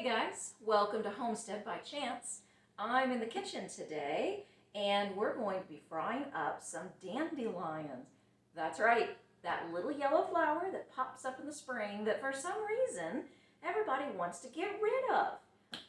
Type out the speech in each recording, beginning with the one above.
Hey guys, welcome to Homestead by Chance. I'm in the kitchen today and we're going to be frying up some dandelions. That's right, that little yellow flower that pops up in the spring that for some reason everybody wants to get rid of.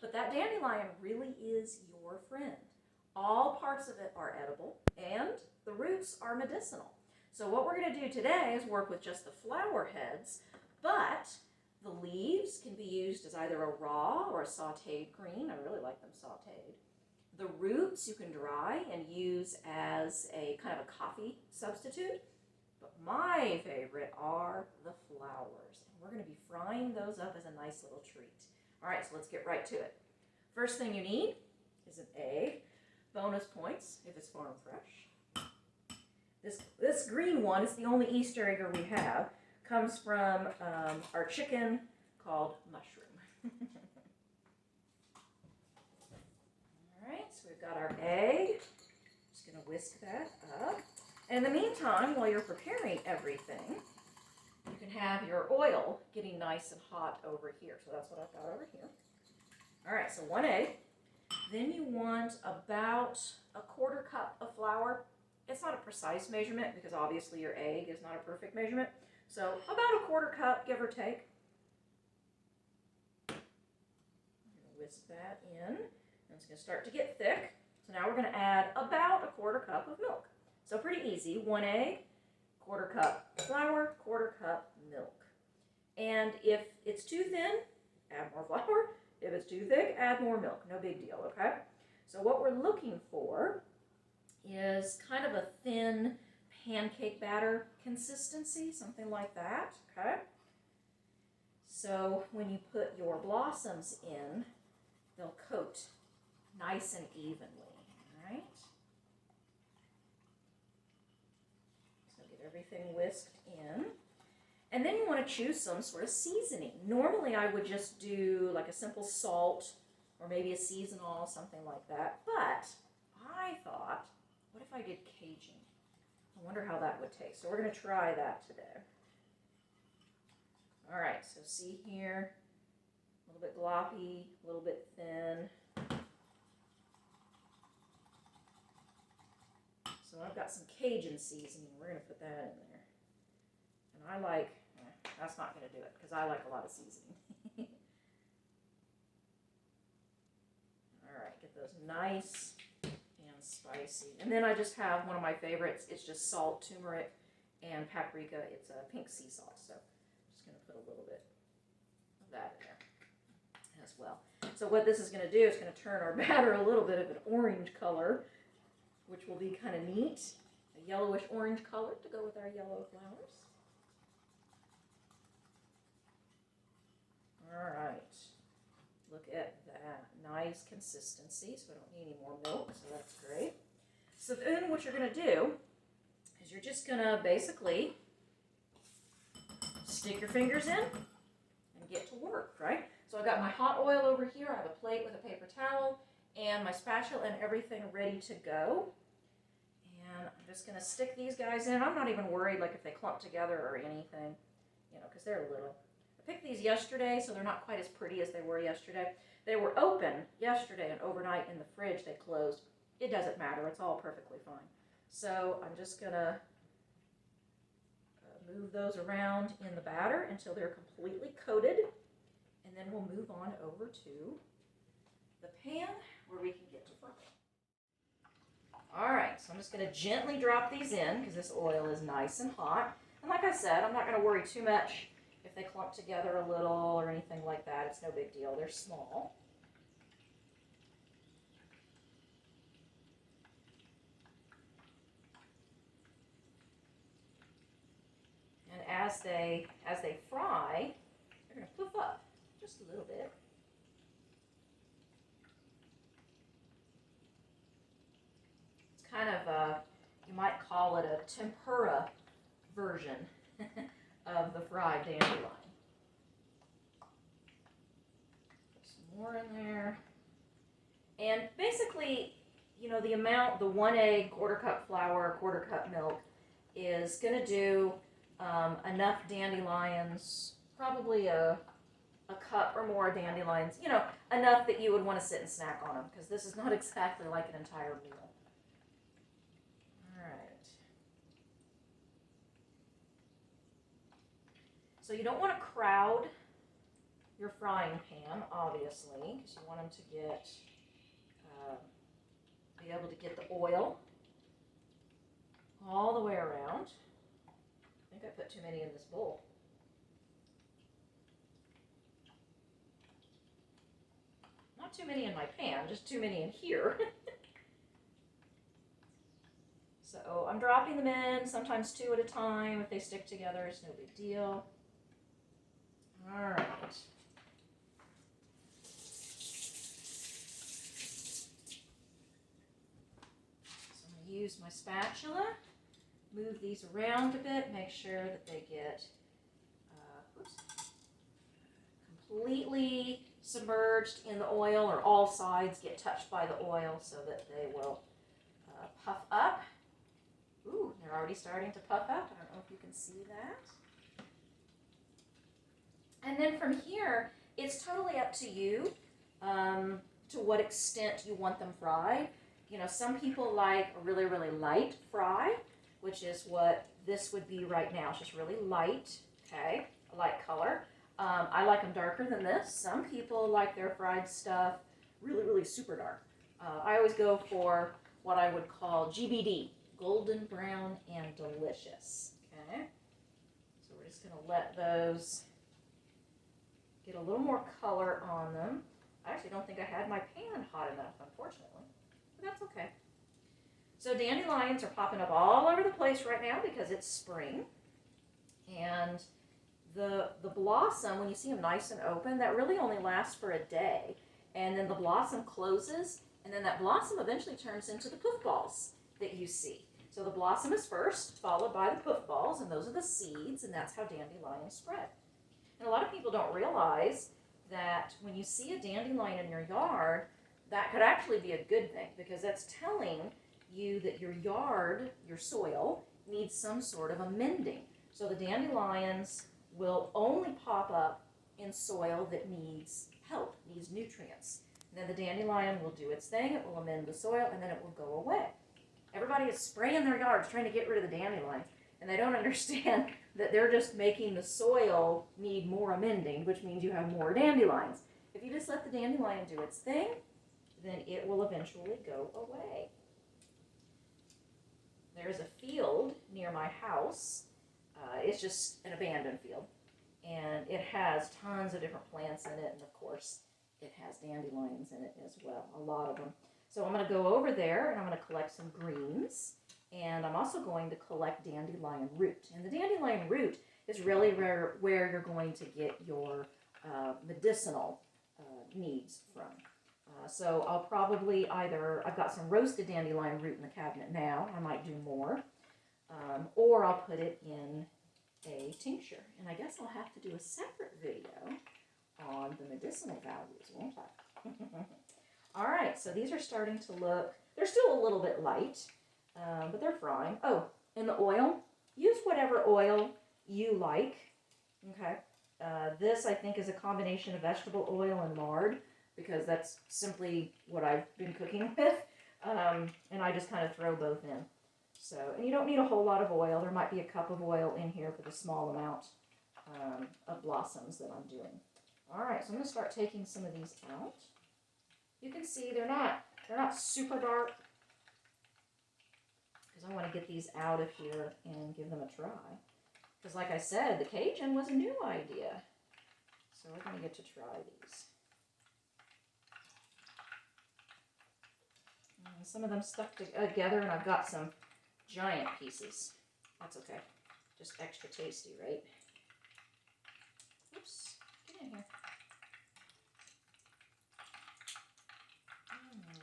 But that dandelion really is your friend. All parts of it are edible and the roots are medicinal. So what we're going to do today is work with just the flower heads, but the leaves can be used as either a raw or a sauteed green. I really like them sauteed. The roots you can dry and use as a kind of a coffee substitute. But my favorite are the flowers. And we're going to be frying those up as a nice little treat. All right, so let's get right to it. First thing you need is an egg. Bonus points if it's farm fresh. This green one is the only Easter egg we have. Comes from our chicken called Mushroom. All right, so we've got our egg. Just going to whisk that up. And in the meantime, while you're preparing everything, you can have your oil getting nice and hot over here. So that's what I've got over here. All right, so one egg. Then you want about a 1/4 cup of flour. It's not a precise measurement because obviously your egg is not a perfect measurement. So about a 1/4 cup, give or take. I'm going to whisk that in. And it's going to start to get thick. So now we're going to add about a 1/4 cup of milk. So pretty easy. One egg, 1/4 cup flour, 1/4 cup milk. And if it's too thin, add more flour. If it's too thick, add more milk. No big deal, okay? So what we're looking for is kind of a thin pancake batter consistency, something like that, okay? So when you put your blossoms in, they'll coat nice and evenly, all right? So get everything whisked in. And then you want to choose some sort of seasoning. Normally I would just do like a simple salt or maybe a seasonal, something like that. But I thought, what if I did Cajun? I wonder how that would taste. So we're going to try that today. All right, so see here, a little bit gloppy, a little bit thin. So I've got some Cajun seasoning. We're going to put that in there. And I like, that's not going to do it because I like a lot of seasoning. All right, get those nice and spicy. And then I just have one of my favorites. It's just salt, turmeric, and paprika. It's a pink sea salt. So I'm just going to put a little bit of that in there as well. So what this is going to do is going to turn our batter a little bit of an orange color, which will be kind of neat. A yellowish orange color to go with our yellow flowers. All right. Look at that. Nice consistency, so I don't need any more milk, so that's great. So then what you're going to do is you're just going to basically stick your fingers in and get to work, right? So I've got my hot oil over here. I have a plate with a paper towel and my spatula and everything ready to go. And I'm just going to stick these guys in. I'm not even worried like if they clump together or anything, you know, because they're little. I picked these yesterday, so they're not quite as pretty as they were yesterday. They were open yesterday and overnight in the fridge they closed. It doesn't matter. It's all perfectly fine. So I'm just going to move those around in the batter until they're completely coated. And then we'll move on over to the pan where we can get to frying. All right, so I'm just going to gently drop these in because this oil is nice and hot. And like I said, I'm not going to worry too much if they clump together a little or anything like that. It's no big deal. They're small. And as they fry, they're going to poof up just a little bit. It's kind of you might call it a tempura version of the fried dandelion. Put some more in there. And basically, you know, the 1 egg, 1/4 cup flour, 1/4 cup milk is going to do enough dandelions, probably a a cup or more of dandelions, you know, enough that you would want to sit and snack on them, because this is not exactly like an entire meal. All right. So you don't want to crowd your frying pan, obviously, because you want them to get, be able to get the oil all the way around. I think I put too many in this bowl. Not too many in my pan, just too many in here. So I'm dropping them in, sometimes 2 at a time. If they stick together, it's no big deal. All right. So I'm going to use my spatula, move these around a bit, make sure that they get completely submerged in the oil, or all sides get touched by the oil, so that they will puff up. Ooh, they're already starting to puff up. I don't know if you can see that. And then from here, it's totally up to you to what extent you want them fried. You know, some people like a really, really light fry, which is what this would be right now. It's just really light, okay, a light color. I like them darker than this. Some people like their fried stuff really, really super dark. I always go for what I would call GBD, golden brown and delicious, okay? So we're just going to let those get a little more color on them. I actually don't think I had my pan hot enough, unfortunately, but that's okay. So dandelions are popping up all over the place right now because it's spring, and the blossom, when you see them nice and open, that really only lasts for a day, and then the blossom closes, and then that blossom eventually turns into the poof balls that you see. So the blossom is first, followed by the poof balls, and those are the seeds, and that's how dandelions spread. And a lot of people don't realize that when you see a dandelion in your yard, that could actually be a good thing, because that's telling you that your yard, your soil, needs some sort of amending. So the dandelions will only pop up in soil that needs help, needs nutrients. And then the dandelion will do its thing, it will amend the soil, and then it will go away. Everybody is spraying their yards trying to get rid of the dandelions, and they don't understand that they're just making the soil need more amending, which means you have more dandelions. If you just let the dandelion do its thing, then it will eventually go away. There's a field near my house. It's just an abandoned field, and it has tons of different plants in it, and of course it has dandelions in it as well, a lot of them. So I'm going to go over there and I'm going to collect some greens, and I'm also going to collect dandelion root. And the dandelion root is really where you're going to get your medicinal needs from. So I'll probably I've got some roasted dandelion root in the cabinet now, I might do more, or I'll put it in a tincture. And I guess I'll have to do a separate video on the medicinal values, won't I? All right, so these are starting to look, they're still a little bit light, but they're frying. Oh, and the oil, use whatever oil you like, okay? This, I think, is a combination of vegetable oil and lard, because that's simply what I've been cooking with, and I just kind of throw both in. So, and you don't need a whole lot of oil. There might be a cup of oil in here for the small amount of blossoms that I'm doing. All right, so I'm going to start taking some of these out. You can see they're not super dark, because I want to get these out of here and give them a try. Because like I said, the Cajun was a new idea. So we're going to get to try these. And some of them stuck together, and I've got some giant pieces. That's okay. Just extra tasty, right? Oops. Get in here.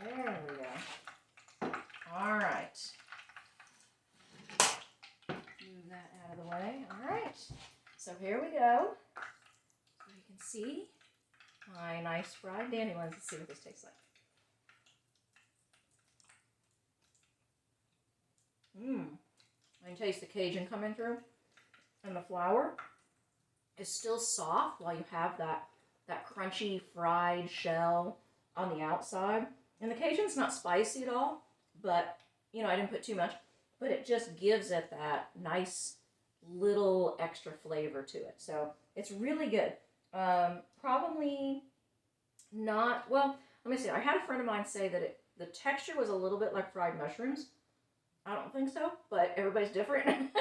There we go. All right. Move that out of the way. All right. So here we go. So you can see my nice fried dandelions. Let's see what this tastes like. I can taste the Cajun coming through, and the flour is still soft while you have that that crunchy fried shell on the outside. And the Cajun's not spicy at all, but, you know, I didn't put too much. But it just gives it that nice little extra flavor to it. So it's really good. Probably not, well, let me see. I had a friend of mine say that the texture was a little bit like fried mushrooms. I don't think so, but everybody's different.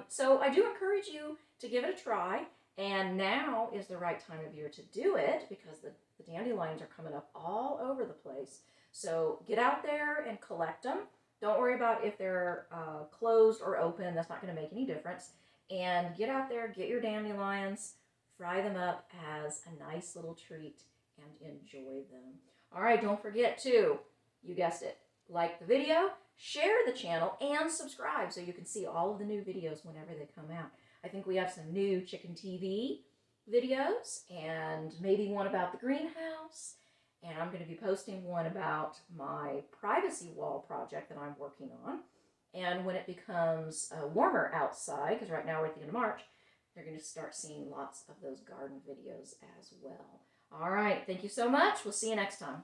So I do encourage you to give it a try. And now is the right time of year to do it because the dandelions are coming up all over the place. So get out there and collect them. Don't worry about if they're closed or open. That's not going to make any difference. And get out there, get your dandelions, fry them up as a nice little treat, and enjoy them. All right, don't forget to, you guessed it, like the video, share the channel, and subscribe so you can see all of the new videos whenever they come out. I think we have some new Chicken TV videos and maybe one about the greenhouse. And I'm going to be posting one about my privacy wall project that I'm working on. And when it becomes warmer outside, because right now we're at the end of March, you're going to start seeing lots of those garden videos as well. All right, thank you so much. We'll see you next time.